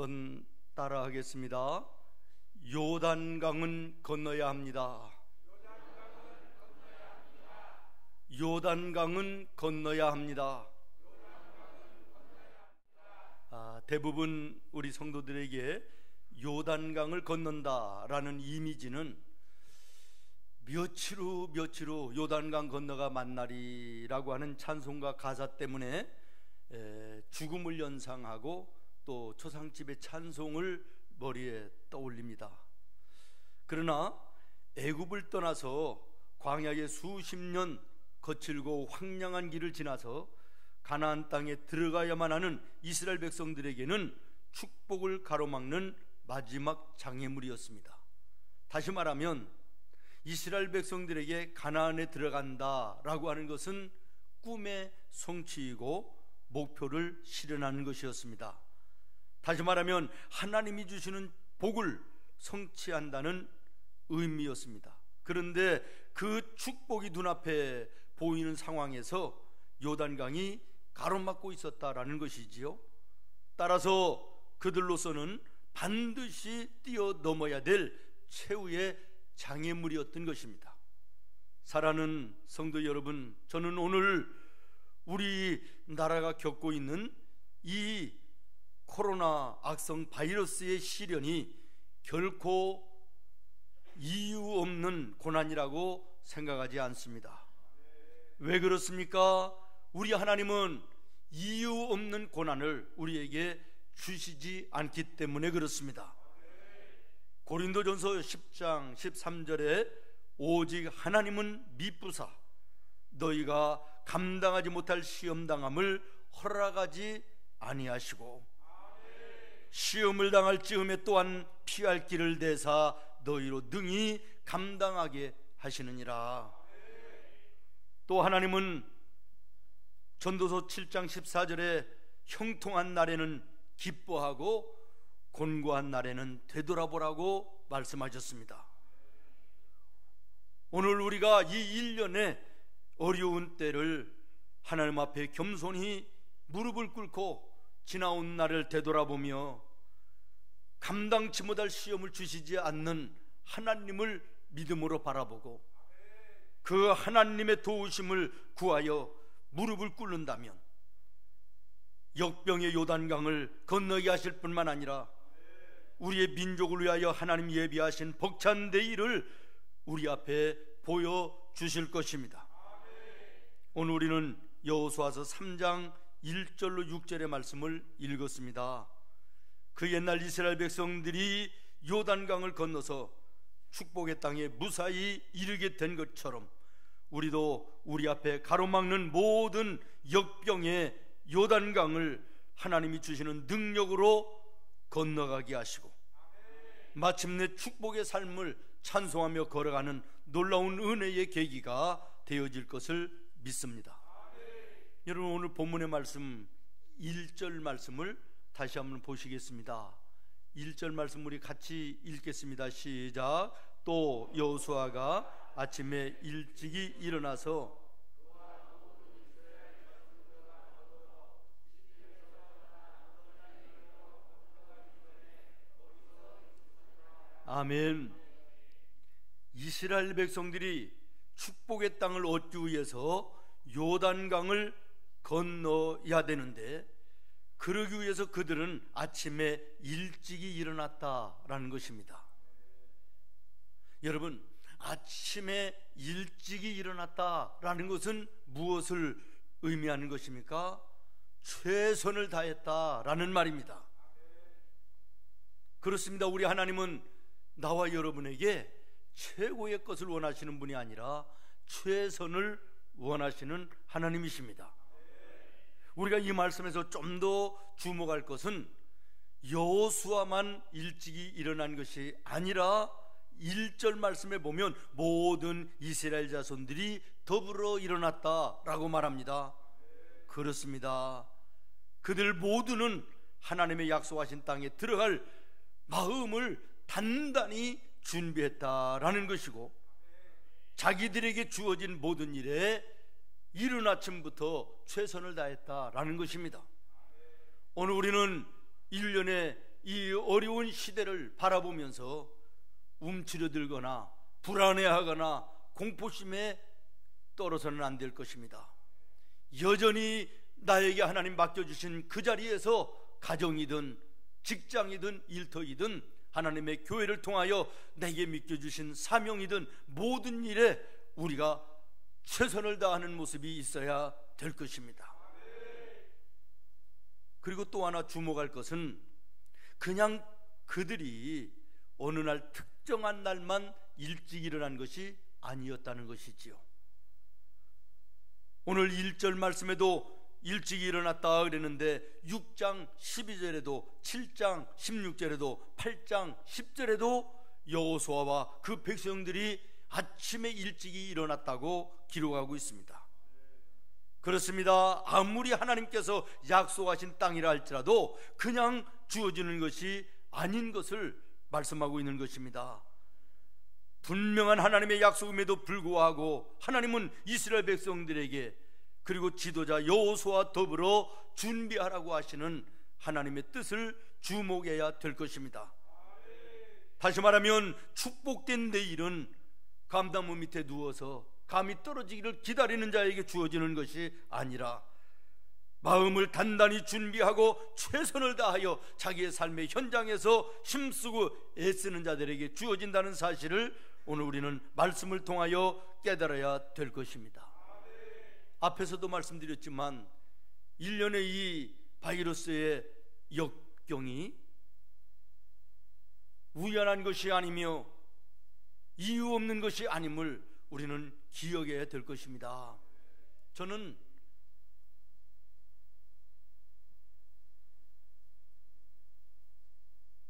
한번 따라하겠습니다. 요단강은 건너야 합니다. 요단강은 건너야 합니다. 대부분 우리 성도들에게 요단강을 건넌다라는 이미지는 며칠 후 요단강 건너가 만나리라고 하는 찬송가 가사 때문에 죽음을 연상하고 또 초상집의 찬송을 머리에 떠올립니다. 그러나 애굽을 떠나서 광야의 수십 년 거칠고 황량한 길을 지나서 가나안 땅에 들어가야만 하는 이스라엘 백성들에게는 축복을 가로막는 마지막 장애물이었습니다. 다시 말하면 이스라엘 백성들에게 가나안에 들어간다라고 하는 것은 꿈의 성취이고 목표를 실현하는 것이었습니다. 다시 말하면 하나님이 주시는 복을 성취한다는 의미였습니다. 그런데 그 축복이 눈앞에 보이는 상황에서 요단강이 가로막고 있었다라는 것이지요. 따라서 그들로서는 반드시 뛰어넘어야 될 최후의 장애물이었던 것입니다. 사랑하는 성도 여러분, 저는 오늘 우리 나라가 겪고 있는 이 코로나 악성 바이러스의 시련이 결코 이유 없는 고난이라고 생각하지 않습니다. 왜 그렇습니까? 우리 하나님은 이유 없는 고난을 우리에게 주시지 않기 때문에 그렇습니다. 고린도전서 10장 13절에 오직 하나님은 미쁘사 너희가 감당하지 못할 시험당함을 허락하지 아니하시고 시험을 당할 즈음에 또한 피할 길을 대사 너희로 능히 감당하게 하시느니라. 또 하나님은 전도서 7장 14절에 형통한 날에는 기뻐하고 곤고한 날에는 되돌아보라고 말씀하셨습니다. 오늘 우리가 이 1년의 어려운 때를 하나님 앞에 겸손히 무릎을 꿇고 지나온 날을 되돌아보며 감당치 못할 시험을 주시지 않는 하나님을 믿음으로 바라보고 그 하나님의 도우심을 구하여 무릎을 꿇는다면 역병의 요단강을 건너게 하실 뿐만 아니라 우리의 민족을 위하여 하나님 예비하신 벅찬 대의를 우리 앞에 보여주실 것입니다. 오늘 우리는 여호수아서 3장 1절로 6절의 말씀을 읽었습니다. 그 옛날 이스라엘 백성들이 요단강을 건너서 축복의 땅에 무사히 이르게 된 것처럼 우리도 우리 앞에 가로막는 모든 역병의 요단강을 하나님이 주시는 능력으로 건너가게 하시고 마침내 축복의 삶을 찬송하며 걸어가는 놀라운 은혜의 계기가 되어질 것을 믿습니다. 여러분, 오늘 본문의 말씀 1절 말씀을 다시 한번 보시겠습니다. 1절 말씀 우리 같이 읽겠습니다. 시작. 또 여호수아가 아침에 일찍이 일어나서 아멘. 이스라엘 백성들이 축복의 땅을 얻기 위해서 요단강을 건너야 되는데 그러기 위해서 그들은 아침에 일찍이 일어났다라는 것입니다. 여러분, 아침에 일찍이 일어났다라는 것은 무엇을 의미하는 것입니까? 최선을 다했다라는 말입니다. 그렇습니다. 우리 하나님은 나와 여러분에게 최고의 것을 원하시는 분이 아니라 최선을 원하시는 하나님이십니다. 우리가 이 말씀에서 좀 더 주목할 것은 여호수아만 일찍이 일어난 것이 아니라 1절 말씀에 보면 모든 이스라엘 자손들이 더불어 일어났다라고 말합니다. 그렇습니다. 그들 모두는 하나님의 약속하신 땅에 들어갈 마음을 단단히 준비했다라는 것이고 자기들에게 주어진 모든 일에 이른 아침부터 최선을 다했다라는 것입니다. 오늘 우리는 1년의 이 어려운 시대를 바라보면서 움츠러들거나 불안해하거나 공포심에 떨어서는 안 될 것입니다. 여전히 나에게 하나님 맡겨주신 그 자리에서 가정이든 직장이든 일터이든 하나님의 교회를 통하여 내게 맡겨주신 사명이든 모든 일에 우리가 최선을 다하는 모습이 있어야 될 것입니다. 그리고 또 하나 주목할 것은 그냥 그들이 어느 날 특정한 날만 일찍 일어난 것이 아니었다는 것이지요. 오늘 1절 말씀에도 일찍 일어났다 그랬는데 6장 12절에도 7장 16절에도 8장 10절에도 여호수아와 그 백성들이 아침에 일찍이 일어났다고 기록하고 있습니다. 그렇습니다. 아무리 하나님께서 약속하신 땅이라 할지라도 그냥 주어지는 것이 아닌 것을 말씀하고 있는 것입니다. 분명한 하나님의 약속임에도 불구하고 하나님은 이스라엘 백성들에게 그리고 지도자 여호수아와 더불어 준비하라고 하시는 하나님의 뜻을 주목해야 될 것입니다. 다시 말하면 축복된 내일은 감나무 밑에 누워서 감이 떨어지기를 기다리는 자에게 주어지는 것이 아니라 마음을 단단히 준비하고 최선을 다하여 자기의 삶의 현장에서 힘쓰고 애쓰는 자들에게 주어진다는 사실을 오늘 우리는 말씀을 통하여 깨달아야 될 것입니다. 앞에서도 말씀드렸지만 1년의 이 바이러스의 역경이 우연한 것이 아니며 이유 없는 것이 아님을 우리는 기억해야 될 것입니다. 저는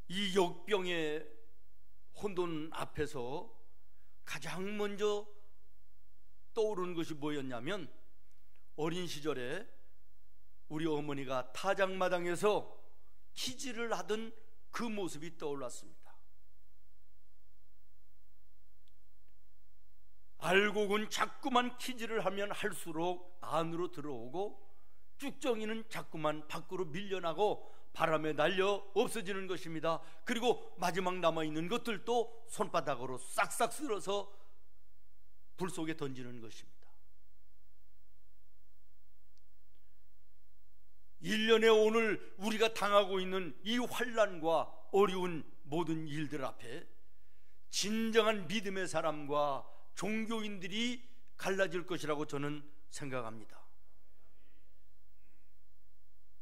이 역병의 혼돈 앞에서 가장 먼저 떠오르는 것이 뭐였냐면 어린 시절에 우리 어머니가 타작마당에서 키질을 하던 그 모습이 떠올랐습니다. 알곡은 자꾸만 키질을 하면 할수록 안으로 들어오고 쭉정이는 자꾸만 밖으로 밀려나고 바람에 날려 없어지는 것입니다. 그리고 마지막 남아있는 것들도 손바닥으로 싹싹 쓸어서 불 속에 던지는 것입니다. 1년에 오늘 우리가 당하고 있는 이 환난과 어려운 모든 일들 앞에 진정한 믿음의 사람과 종교인들이 갈라질 것이라고 저는 생각합니다.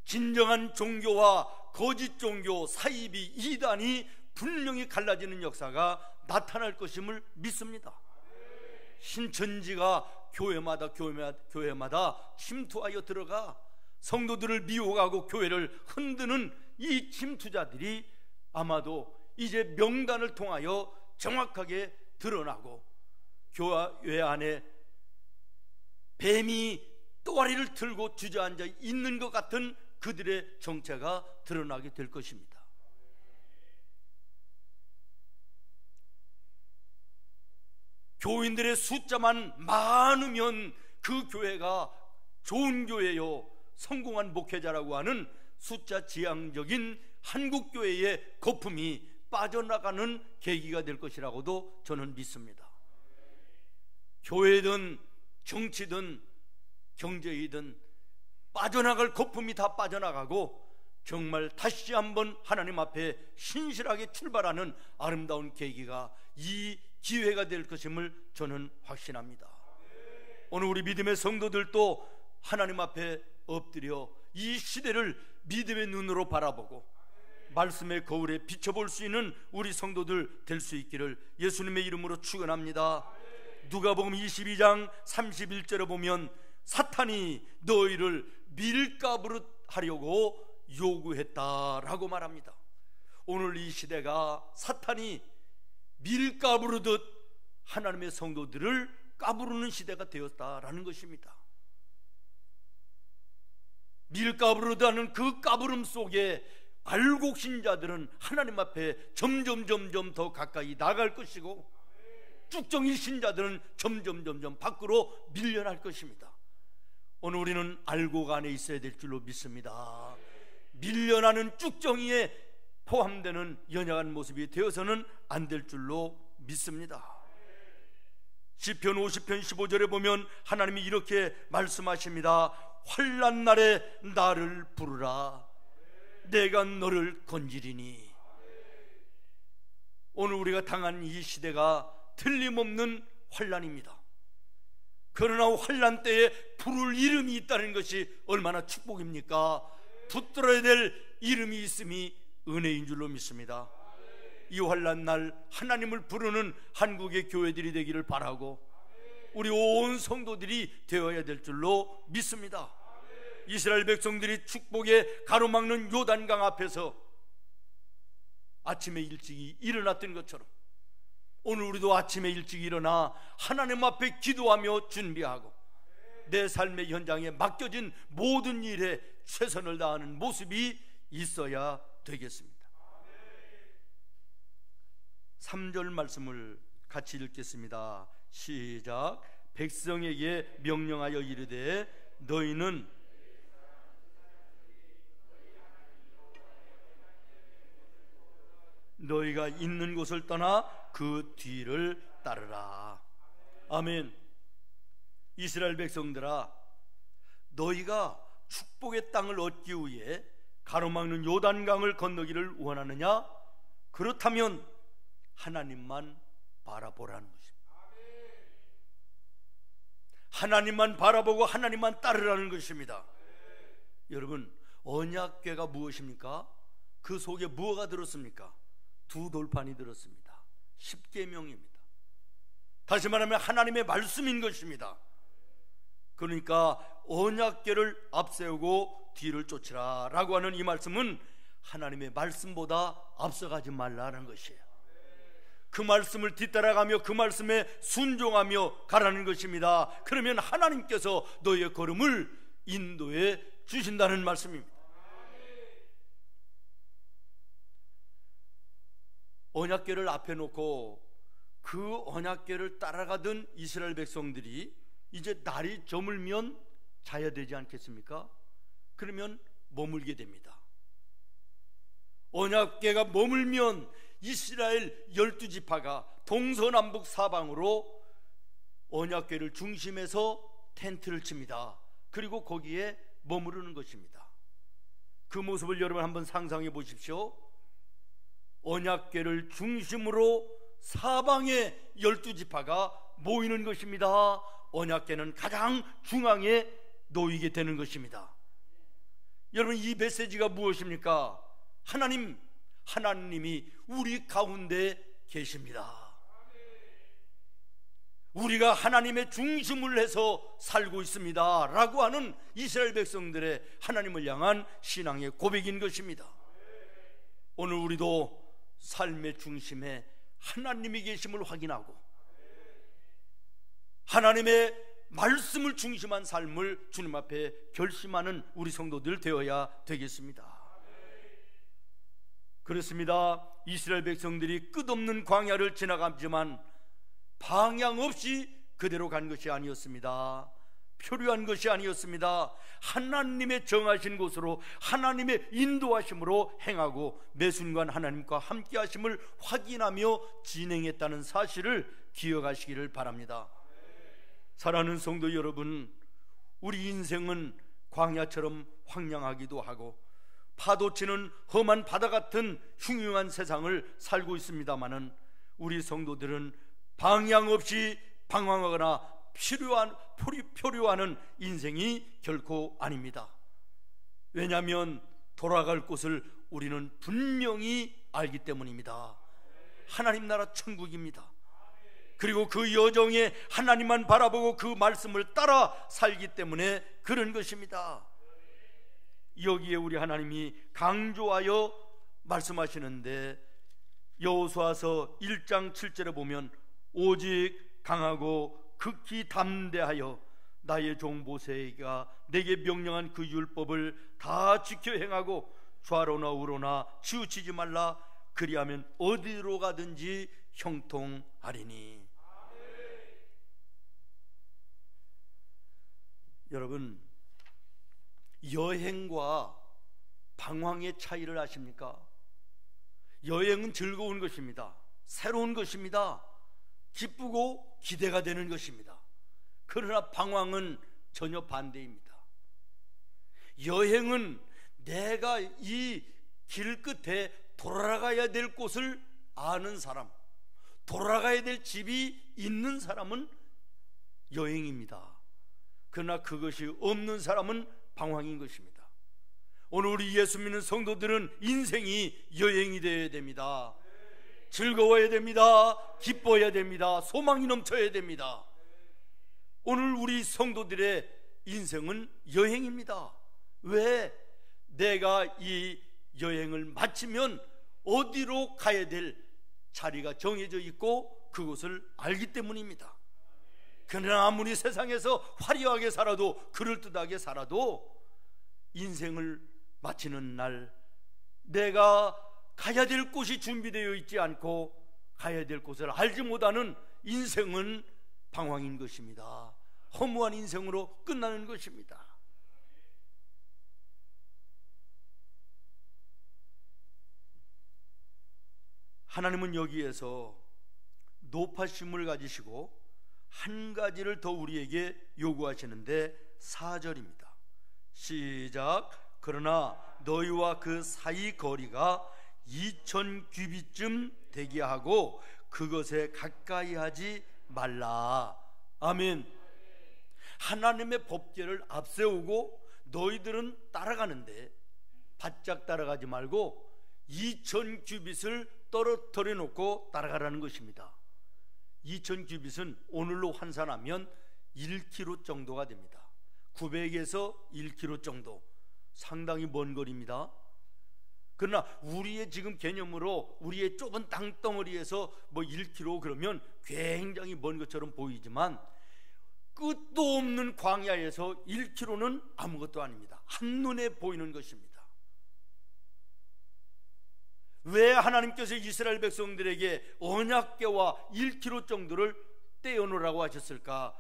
진정한 종교와 거짓 종교, 사이비, 이단이 분명히 갈라지는 역사가 나타날 것임을 믿습니다. 신천지가 교회마다 침투하여 들어가 성도들을 미혹하고 교회를 흔드는 이 침투자들이 아마도 이제 명단을 통하여 정확하게 드러나고 교회 안에 뱀이 또아리를 들고 주저앉아 있는 것 같은 그들의 정체가 드러나게 될 것입니다. 교인들의 숫자만 많으면 그 교회가 좋은 교회요, 성공한 목회자라고 하는 숫자 지향적인 한국교회의 거품이 빠져나가는 계기가 될 것이라고도 저는 믿습니다. 교회든 정치든 경제이든 빠져나갈 거품이 다 빠져나가고 정말 다시 한번 하나님 앞에 신실하게 출발하는 아름다운 계기가 이 기회가 될 것임을 저는 확신합니다. 오늘 우리 믿음의 성도들도 하나님 앞에 엎드려 이 시대를 믿음의 눈으로 바라보고 말씀의 거울에 비춰볼 수 있는 우리 성도들 될 수 있기를 예수님의 이름으로 축원합니다. 누가복음 22장 31절에 보면 사탄이 너희를 밀가부르 하려고 요구했다라고 말합니다. 오늘 이 시대가 사탄이 밀가부르듯 하나님의 성도들을 까부르는 시대가 되었다라는 것입니다. 밀가부르다는 그 까부름 속에 알곡 신자들은 하나님 앞에 점점 더 가까이 나갈 것이고 쭉정이 신자들은 점점 밖으로 밀려날 것입니다. 오늘 우리는 알곡 안에 있어야 될 줄로 믿습니다. 밀려나는 쭉정이의 포함되는 연약한 모습이 되어서는 안 될 줄로 믿습니다. 시편 50편 15절에 보면 하나님이 이렇게 말씀하십니다. 환난 날에 나를 부르라. 내가 너를 건지리니. 오늘 우리가 당한 이 시대가 틀림없는 환난입니다. 그러나 환난 때에 부를 이름이 있다는 것이 얼마나 축복입니까? 붙들어야 될 이름이 있음이 은혜인 줄로 믿습니다. 이 환난 날 하나님을 부르는 한국의 교회들이 되기를 바라고 우리 온 성도들이 되어야 될 줄로 믿습니다. 이스라엘 백성들이 축복에 가로막는 요단강 앞에서 아침에 일찍이 일어났던 것처럼 오늘 우리도 아침에 일찍 일어나 하나님 앞에 기도하며 준비하고 내 삶의 현장에 맡겨진 모든 일에 최선을 다하는 모습이 있어야 되겠습니다. 3절 말씀을 같이 읽겠습니다. 시작. 백성에게 명령하여 이르되 너희는 너희가 있는 곳을 떠나 그 뒤를 따르라. 아멘. 이스라엘 백성들아, 너희가 축복의 땅을 얻기 위해 가로막는 요단강을 건너기를 원하느냐? 그렇다면 하나님만 바라보라는 것입니다. 하나님만 바라보고 하나님만 따르라는 것입니다. 여러분, 언약궤가 무엇입니까? 그 속에 무엇가 들었습니까? 2돌판이 들었습니다. 10계명입니다. 다시 말하면 하나님의 말씀인 것입니다. 그러니까 언약궤를 앞세우고 뒤를 쫓으라 라고 하는 이 말씀은 하나님의 말씀보다 앞서가지 말라는 것이에요. 그 말씀을 뒤따라가며 그 말씀에 순종하며 가라는 것입니다. 그러면 하나님께서 너의 걸음을 인도해 주신다는 말씀입니다. 언약궤를 앞에 놓고 그 언약궤를 따라가던 이스라엘 백성들이 이제 날이 저물면 자야 되지 않겠습니까? 그러면 머물게 됩니다. 언약궤가 머물면 이스라엘 12지파가 동서남북 사방으로 언약궤를 중심해서 텐트를 칩니다. 그리고 거기에 머무르는 것입니다. 그 모습을 여러분 한번 상상해 보십시오. 언약궤를 중심으로 사방의 12지파가 모이는 것입니다. 언약궤는 가장 중앙에 놓이게 되는 것입니다. 여러분, 이 메시지가 무엇입니까? 하나님이 우리 가운데 계십니다. 우리가 하나님의 중심을 해서 살고 있습니다 라고 하는 이스라엘 백성들의 하나님을 향한 신앙의 고백인 것입니다. 오늘 우리도 삶의 중심에 하나님이 계심을 확인하고 하나님의 말씀을 중심한 삶을 주님 앞에 결심하는 우리 성도들 되어야 되겠습니다. 그렇습니다. 이스라엘 백성들이 끝없는 광야를 지나갔지만 방향 없이 그대로 간 것이 아니었습니다. 표류한 것이 아니었습니다. 하나님의 정하신 곳으로 하나님의 인도하심으로 행하고 매 순간 하나님과 함께 하심을 확인하며 진행했다는 사실을 기억하시기를 바랍니다. 사랑하는 성도 여러분, 우리 인생은 광야처럼 황량하기도 하고 파도치는 험한 바다 같은 흉흉한 세상을 살고 있습니다마는 우리 성도들은 방향 없이 방황하거나 표류하는 인생이 결코 아닙니다. 왜냐하면 돌아갈 곳을 우리는 분명히 알기 때문입니다. 하나님 나라 천국입니다. 그리고 그 여정에 하나님만 바라보고 그 말씀을 따라 살기 때문에 그런 것입니다. 여기에 우리 하나님이 강조하여 말씀하시는데 여호수아서 1장 7절에 보면 오직 강하고 극히 담대하여 나의 종 모세가 내게 명령한 그 율법을 다 지켜 행하고 좌로나 우로나 치우치지 말라. 그리하면 어디로 가든지 형통하리니. 여러분, 여행과 방황의 차이를 아십니까? 여행은 즐거운 것입니다. 새로운 것입니다. 기쁘고 기대가 되는 것입니다. 그러나 방황은 전혀 반대입니다. 여행은 내가 이 길 끝에 돌아가야 될 곳을 아는 사람, 돌아가야 될 집이 있는 사람은 여행입니다. 그러나 그것이 없는 사람은 방황인 것입니다. 오늘 우리 예수 믿는 성도들은 인생이 여행이 되어야 됩니다. 즐거워야 됩니다. 기뻐야 됩니다. 소망이 넘쳐야 됩니다. 오늘 우리 성도들의 인생은 여행입니다. 왜? 내가 이 여행을 마치면 어디로 가야 될 자리가 정해져 있고 그것을 알기 때문입니다. 그러나 아무리 세상에서 화려하게 살아도, 그럴듯하게 살아도 인생을 마치는 날 내가 가야 될 곳이 준비되어 있지 않고 가야 될 곳을 알지 못하는 인생은 방황인 것입니다. 허무한 인생으로 끝나는 것입니다. 하나님은 여기에서 노파심을 가지시고 한 가지를 더 우리에게 요구하시는데 4절입니다. 시작. 그러나 너희와 그 사이 거리가 2000규빗쯤 되게 하고 그것에 가까이 하지 말라. 아멘. 하나님의 법궤를 앞세우고 너희들은 따라가는데 바짝 따라가지 말고 2000규빗을 떨어뜨려 놓고 따라가라는 것입니다. 2000규빗은 오늘로 환산하면 1km 정도가 됩니다. 900에서 1km 정도, 상당히 먼 거리입니다. 그러나 우리의 지금 개념으로 우리의 좁은 땅덩어리에서 뭐 1km 그러면 굉장히 먼 것처럼 보이지만 끝도 없는 광야에서 1km는 아무것도 아닙니다. 한눈에 보이는 것입니다. 왜 하나님께서 이스라엘 백성들에게 언약궤와 1km 정도를 떼어놓으라고 하셨을까?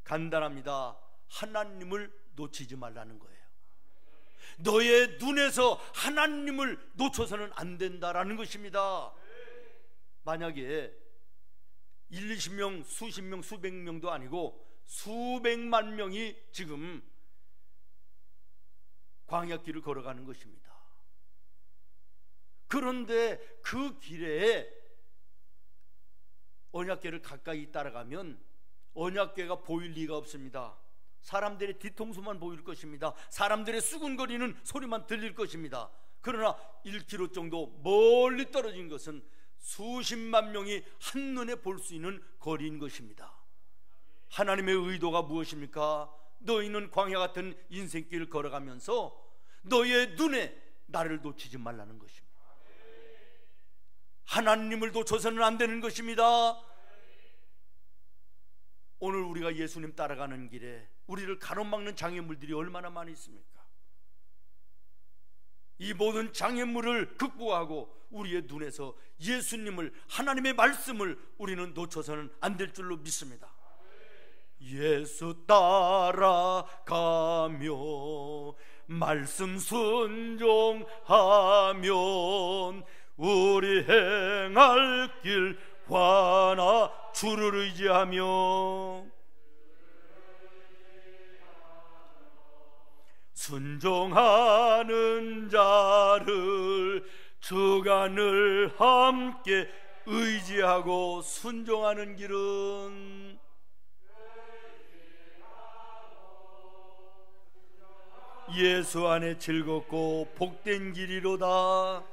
간단합니다. 하나님을 놓치지 말라는 거예요. 너의 눈에서 하나님을 놓쳐서는 안 된다라는 것입니다. 만약에 1, 20명, 수십 명, 수백 명도 아니고 수백만 명이 지금 광야길을 걸어가는 것입니다. 그런데 그 길에 언약궤를 가까이 따라가면 언약궤가 보일 리가 없습니다. 사람들의 뒤통수만 보일 것입니다. 사람들의 수군거리는 소리만 들릴 것입니다. 그러나 1km 정도 멀리 떨어진 것은 수십만 명이 한눈에 볼 수 있는 거리인 것입니다. 하나님의 의도가 무엇입니까? 너희는 광야 같은 인생길을 걸어가면서 너의 눈에 나를 놓치지 말라는 것입니다. 하나님을 놓쳐서는 안 되는 것입니다. 오늘 우리가 예수님 따라가는 길에 우리를 가로막는 장애물들이 얼마나 많이 있습니까? 이 모든 장애물을 극복하고 우리의 눈에서 예수님을, 하나님의 말씀을 우리는 놓쳐서는 안 될 줄로 믿습니다. 예수 따라가며 말씀 순종하면 우리 행할 길 환하 주를 의지하며 순종하는 자를 주간을 함께 의지하고 순종하는 길은 예수 안에 즐겁고 복된 길이로다.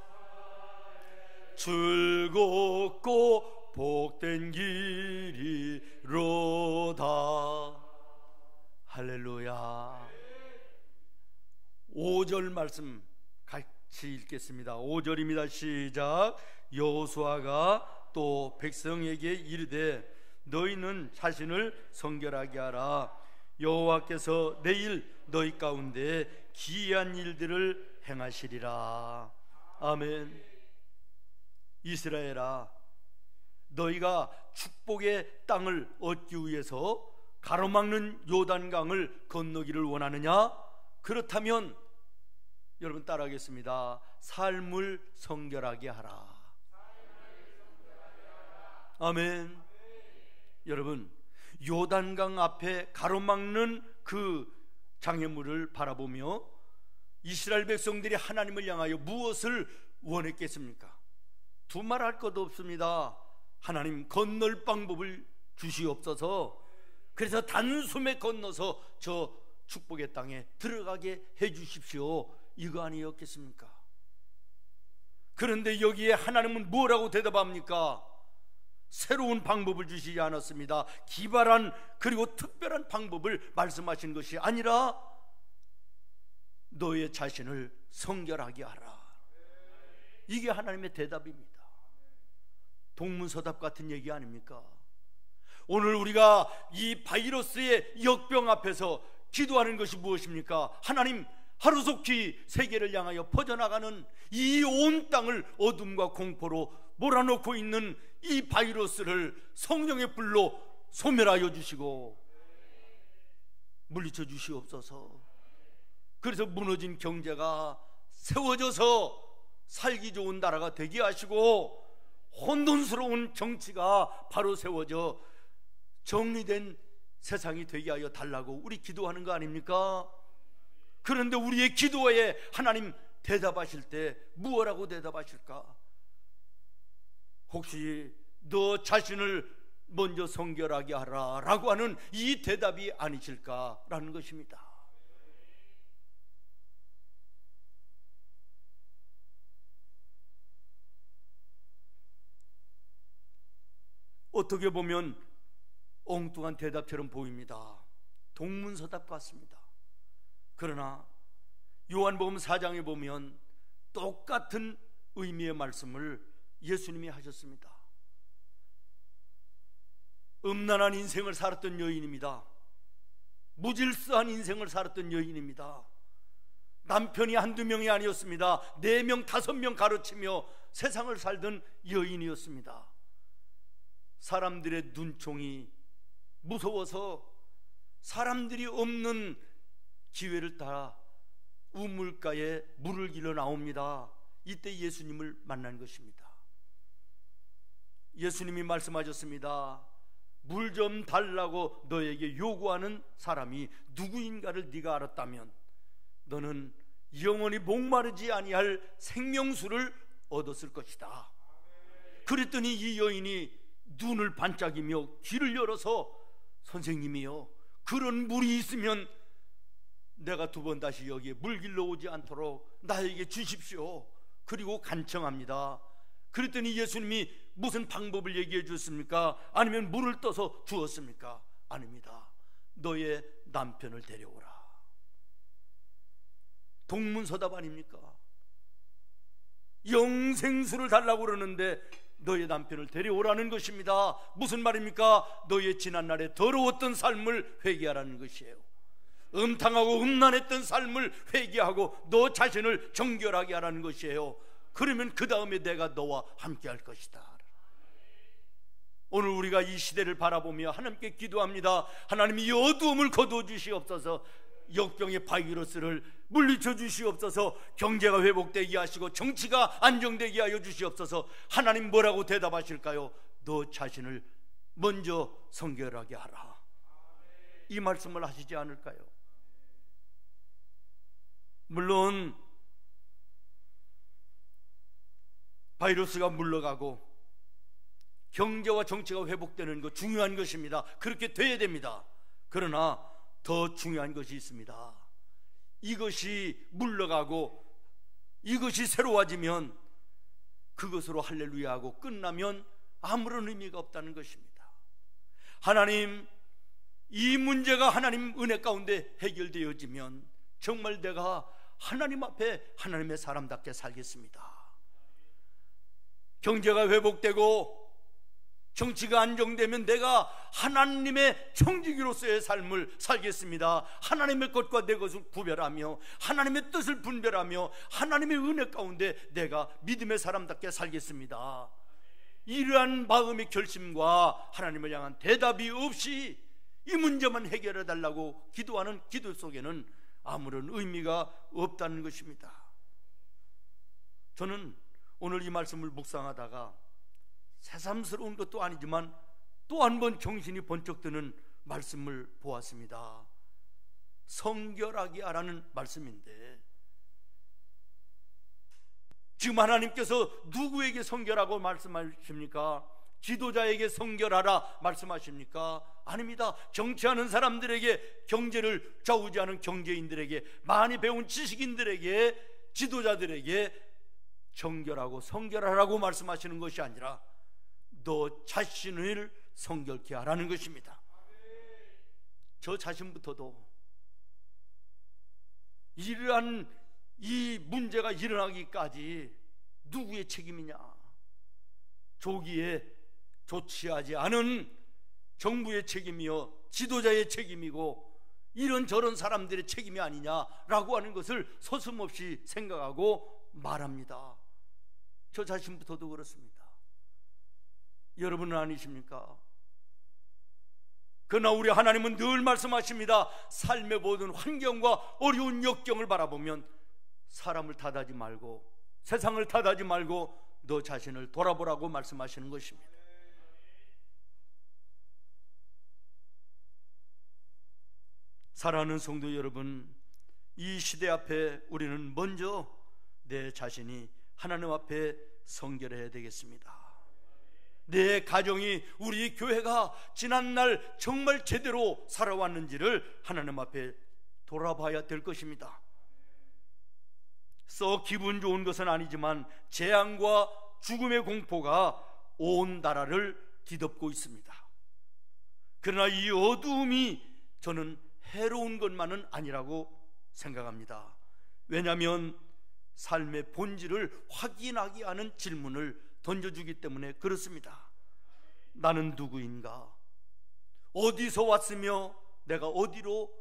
즐겁고 복된 길이로다. 할렐루야. 5절 말씀 같이 읽겠습니다. 5절입니다. 시작. 여호수아가 또 백성에게 이르되 너희는 자신을 성결하게 하라. 여호와께서 내일 너희 가운데 기이한 일들을 행하시리라. 아멘. 이스라엘아, 너희가 축복의 땅을 얻기 위해서 가로막는 요단강을 건너기를 원하느냐? 그렇다면 여러분 따라하겠습니다. 삶을 성결하게 하라. 아멘. 여러분, 요단강 앞에 가로막는 그 장애물을 바라보며 이스라엘 백성들이 하나님을 향하여 무엇을 원했겠습니까? 두말할 것도 없습니다. 하나님, 건널 방법을 주시옵소서. 그래서 단숨에 건너서 저 축복의 땅에 들어가게 해주십시오, 이거 아니었겠습니까? 그런데 여기에 하나님은 뭐라고 대답합니까? 새로운 방법을 주시지 않았습니다. 기발한 그리고 특별한 방법을 말씀하신 것이 아니라 너의 자신을 성결하게 하라, 이게 하나님의 대답입니다. 동문서답 같은 얘기 아닙니까? 오늘 우리가 이 바이러스의 역병 앞에서 기도하는 것이 무엇입니까? 하나님, 하루속히 세계를 향하여 퍼져나가는 이 온 땅을 어둠과 공포로 몰아넣고 있는 이 바이러스를 성령의 불로 소멸하여 주시고 물리쳐 주시옵소서. 그래서 무너진 경제가 세워져서 살기 좋은 나라가 되게 하시고 혼돈스러운 정치가 바로 세워져 정리된 세상이 되게 하여 달라고 우리 기도하는 거 아닙니까? 그런데 우리의 기도에 하나님 대답하실 때 무엇라고 대답하실까? 혹시 너 자신을 먼저 성결하게 하라 라고 하는 이 대답이 아니실까라는 것입니다. 어떻게 보면 엉뚱한 대답처럼 보입니다. 동문서답 같습니다. 그러나 요한복음 4장에 보면 똑같은 의미의 말씀을 예수님이 하셨습니다. 음란한 인생을 살았던 여인입니다. 무질서한 인생을 살았던 여인입니다. 남편이 한두 명이 아니었습니다. 4명, 5명 가르치며 세상을 살던 여인이었습니다. 사람들의 눈총이 무서워서 사람들이 없는 기회를 따라 우물가에 물을 길러 나옵니다. 이때 예수님을 만난 것입니다. 예수님이 말씀하셨습니다. 물 좀 달라고 너에게 요구하는 사람이 누구인가를 네가 알았다면 너는 영원히 목마르지 아니할 생명수를 얻었을 것이다. 그랬더니 이 여인이 눈을 반짝이며 귀를 열어서 선생님이요, 그런 물이 있으면 내가 2번 다시 여기에 물 길러 오지 않도록 나에게 주십시오. 그리고 간청합니다. 그랬더니 예수님이 무슨 방법을 얘기해 주었습니까? 아니면 물을 떠서 주었습니까? 아닙니다. 너의 남편을 데려오라. 동문서답 아닙니까? 영생수를 달라고 그러는데 너의 남편을 데려오라는 것입니다. 무슨 말입니까? 너의 지난날에 더러웠던 삶을 회개하라는 것이에요. 음탕하고 음란했던 삶을 회개하고 너 자신을 정결하게 하라는 것이에요. 그러면 그 다음에 내가 너와 함께 할 것이다. 오늘 우리가 이 시대를 바라보며 하나님께 기도합니다. 하나님, 이 어두움을 거두어 주시옵소서. 역병의 바이러스를 물리쳐 주시옵소서. 경제가 회복되게 하시고 정치가 안정되게 하여 주시옵소서. 하나님 뭐라고 대답하실까요? 너 자신을 먼저 성결하게 하라, 이 말씀을 하시지 않을까요? 물론 바이러스가 물러가고 경제와 정치가 회복되는 것 중요한 것입니다. 그렇게 돼야 됩니다. 그러나 더 중요한 것이 있습니다. 이것이 물러가고 이것이 새로워지면 그것으로 할렐루야 하고 끝나면 아무런 의미가 없다는 것입니다. 하나님, 이 문제가 하나님 은혜 가운데 해결되어지면 정말 내가 하나님 앞에 하나님의 사람답게 살겠습니다. 경제가 회복되고 정치가 안정되면 내가 하나님의 청지기로서의 삶을 살겠습니다. 하나님의 것과 내 것을 구별하며 하나님의 뜻을 분별하며 하나님의 은혜 가운데 내가 믿음의 사람답게 살겠습니다. 이러한 마음의 결심과 하나님을 향한 대답이 없이 이 문제만 해결해 달라고 기도하는 기도 속에는 아무런 의미가 없다는 것입니다. 저는 오늘 이 말씀을 묵상하다가 새삼스러운 것도 아니지만 또 한 번 정신이 번쩍 드는 말씀을 보았습니다. 성결하게 하라는 말씀인데, 지금 하나님께서 누구에게 성결하고 말씀하십니까? 지도자에게 성결하라 말씀하십니까? 아닙니다. 정치하는 사람들에게, 경제를 좌우지하는 경제인들에게, 많이 배운 지식인들에게, 지도자들에게 정결하고 성결하라고 말씀하시는 것이 아니라 너 자신을 성결케 하라는 것입니다. 저 자신부터도 이러한 이 문제가 일어나기까지 누구의 책임이냐? 조기에 조치하지 않은 정부의 책임이요, 지도자의 책임이고, 이런저런 사람들의 책임이 아니냐라고 하는 것을 서슴없이 생각하고 말합니다. 저 자신부터도 그렇습니다. 여러분은 아니십니까? 그러나 우리 하나님은 늘 말씀하십니다. 삶의 모든 환경과 어려운 역경을 바라보면 사람을 탓하지 말고, 세상을 탓하지 말고 너 자신을 돌아보라고 말씀하시는 것입니다. 사랑하는 성도 여러분, 이 시대 앞에 우리는 먼저 내 자신이 하나님 앞에 성결해야 되겠습니다. 내 가정이, 우리 교회가 지난날 정말 제대로 살아왔는지를 하나님 앞에 돌아봐야 될 것입니다. 썩 기분 좋은 것은 아니지만 재앙과 죽음의 공포가 온 나라를 뒤덮고 있습니다. 그러나 이 어두움이 저는 해로운 것만은 아니라고 생각합니다. 왜냐하면 삶의 본질을 확인하게 하는 질문을 던져주기 때문에 그렇습니다. 나는 누구인가? 어디서 왔으며 내가 어디로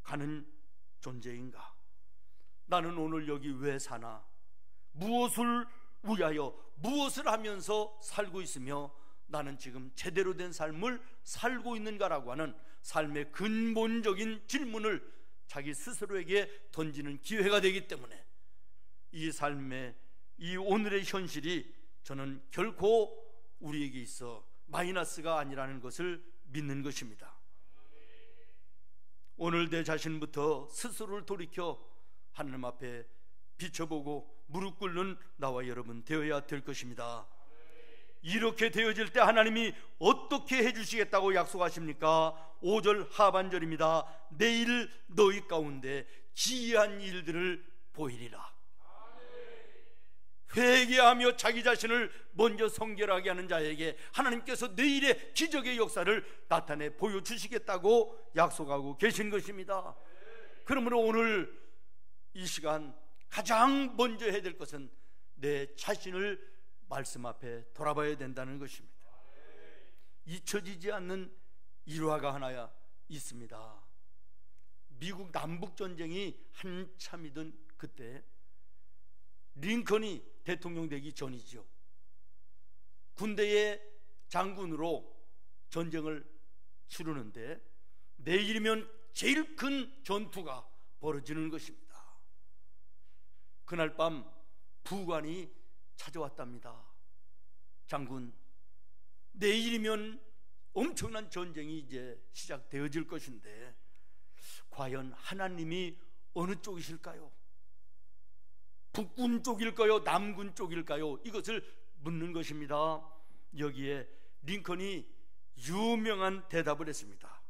가는 존재인가? 나는 오늘 여기 왜 사나? 무엇을 위하여, 무엇을 하면서 살고 있으며 나는 지금 제대로 된 삶을 살고 있는가라고 하는 삶의 근본적인 질문을 자기 스스로에게 던지는 기회가 되기 때문에 이 삶의, 이 오늘의 현실이 저는 결코 우리에게 있어 마이너스가 아니라는 것을 믿는 것입니다. 오늘 내 자신부터 스스로를 돌이켜 하나님 앞에 비춰보고 무릎 꿇는 나와 여러분 되어야 될 것입니다. 이렇게 되어질 때 하나님이 어떻게 해주시겠다고 약속하십니까? 5절 하반절입니다. 내일 너희 가운데 기이한 일들을 보이리라. 회개하며 자기 자신을 먼저 성결하게 하는 자에게 하나님께서 내일의 기적의 역사를 나타내 보여주시겠다고 약속하고 계신 것입니다. 그러므로 오늘 이 시간 가장 먼저 해야 될 것은 내 자신을 말씀 앞에 돌아봐야 된다는 것입니다. 잊혀지지 않는 일화가 하나 있습니다. 미국 남북전쟁이 한참이던 그때 링컨이 대통령 되기 전이죠. 군대의 장군으로 전쟁을 치르는데 내일이면 제일 큰 전투가 벌어지는 것입니다. 그날 밤 부관이 찾아왔답니다. 장군, 내일이면 엄청난 전쟁이 이제 시작되어질 것인데 과연 하나님이 어느 쪽이실까요? 북군 쪽일까요? 남군 쪽일까요? 이것을 묻는 것입니다. 여기에 링컨이 유명한 대답을 했습니다.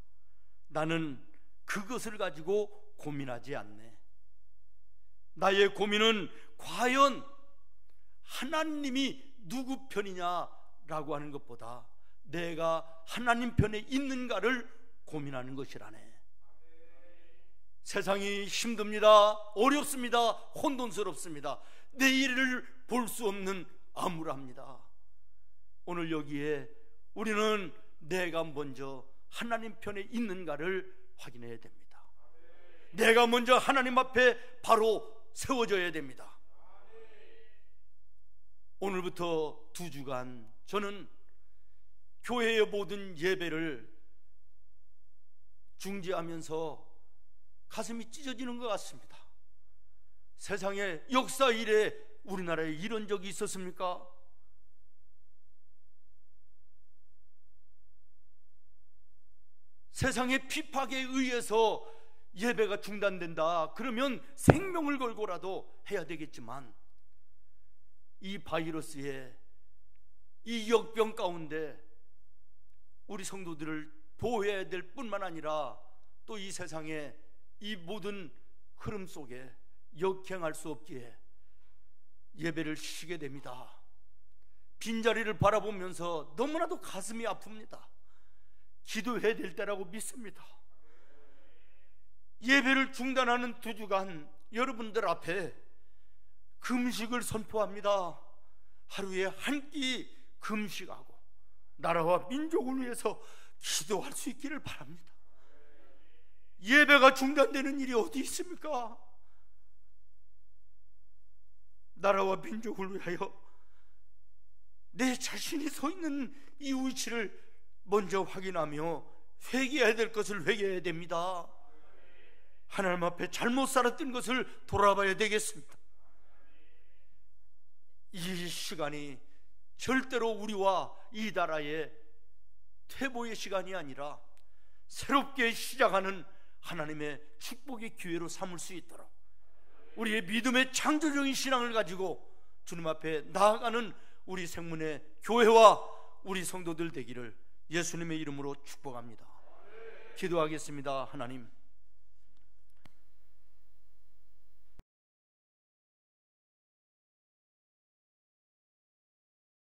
나는 그것을 가지고 고민하지 않네. 나의 고민은 과연 하나님이 누구 편이냐라고 하는 것보다 내가 하나님 편에 있는가를 고민하는 것이라네. 세상이 힘듭니다. 어렵습니다. 혼돈스럽습니다. 내일을 볼 수 없는 암울합니다. 오늘 여기에 우리는 내가 먼저 하나님 편에 있는가를 확인해야 됩니다. 내가 먼저 하나님 앞에 바로 세워져야 됩니다. 오늘부터 2주간 저는 교회의 모든 예배를 중지하면서 가슴이 찢어지는 것 같습니다. 세상의 역사 이래 우리나라에 이런 적이 있었습니까? 세상의 핍박에 의해서 예배가 중단된다 그러면 생명을 걸고라도 해야 되겠지만, 이 바이러스의 이 역병 가운데 우리 성도들을 보호해야 될 뿐만 아니라 또 이 세상의 이 모든 흐름 속에 역행할 수 없기에 예배를 쉬게 됩니다. 빈자리를 바라보면서 너무나도 가슴이 아픕니다. 기도해야 될 때라고 믿습니다. 예배를 중단하는 2주간 여러분들 앞에 금식을 선포합니다. 하루에 한 끼 금식하고 나라와 민족을 위해서 기도할 수 있기를 바랍니다. 예배가 중단되는 일이 어디 있습니까? 나라와 민족을 위하여 내 자신이 서 있는 이 위치를 먼저 확인하며 회개해야 될 것을 회개해야 됩니다. 하나님 앞에 잘못 살았던 것을 돌아봐야 되겠습니다. 이 시간이 절대로 우리와 이 나라의 퇴보의 시간이 아니라 새롭게 시작하는 하나님의 축복의 기회로 삼을 수 있도록 우리의 믿음의 창조적인 신앙을 가지고 주님 앞에 나아가는 우리 생문의 교회와 우리 성도들 되기를 예수님의 이름으로 축복합니다. 기도하겠습니다. 하나님,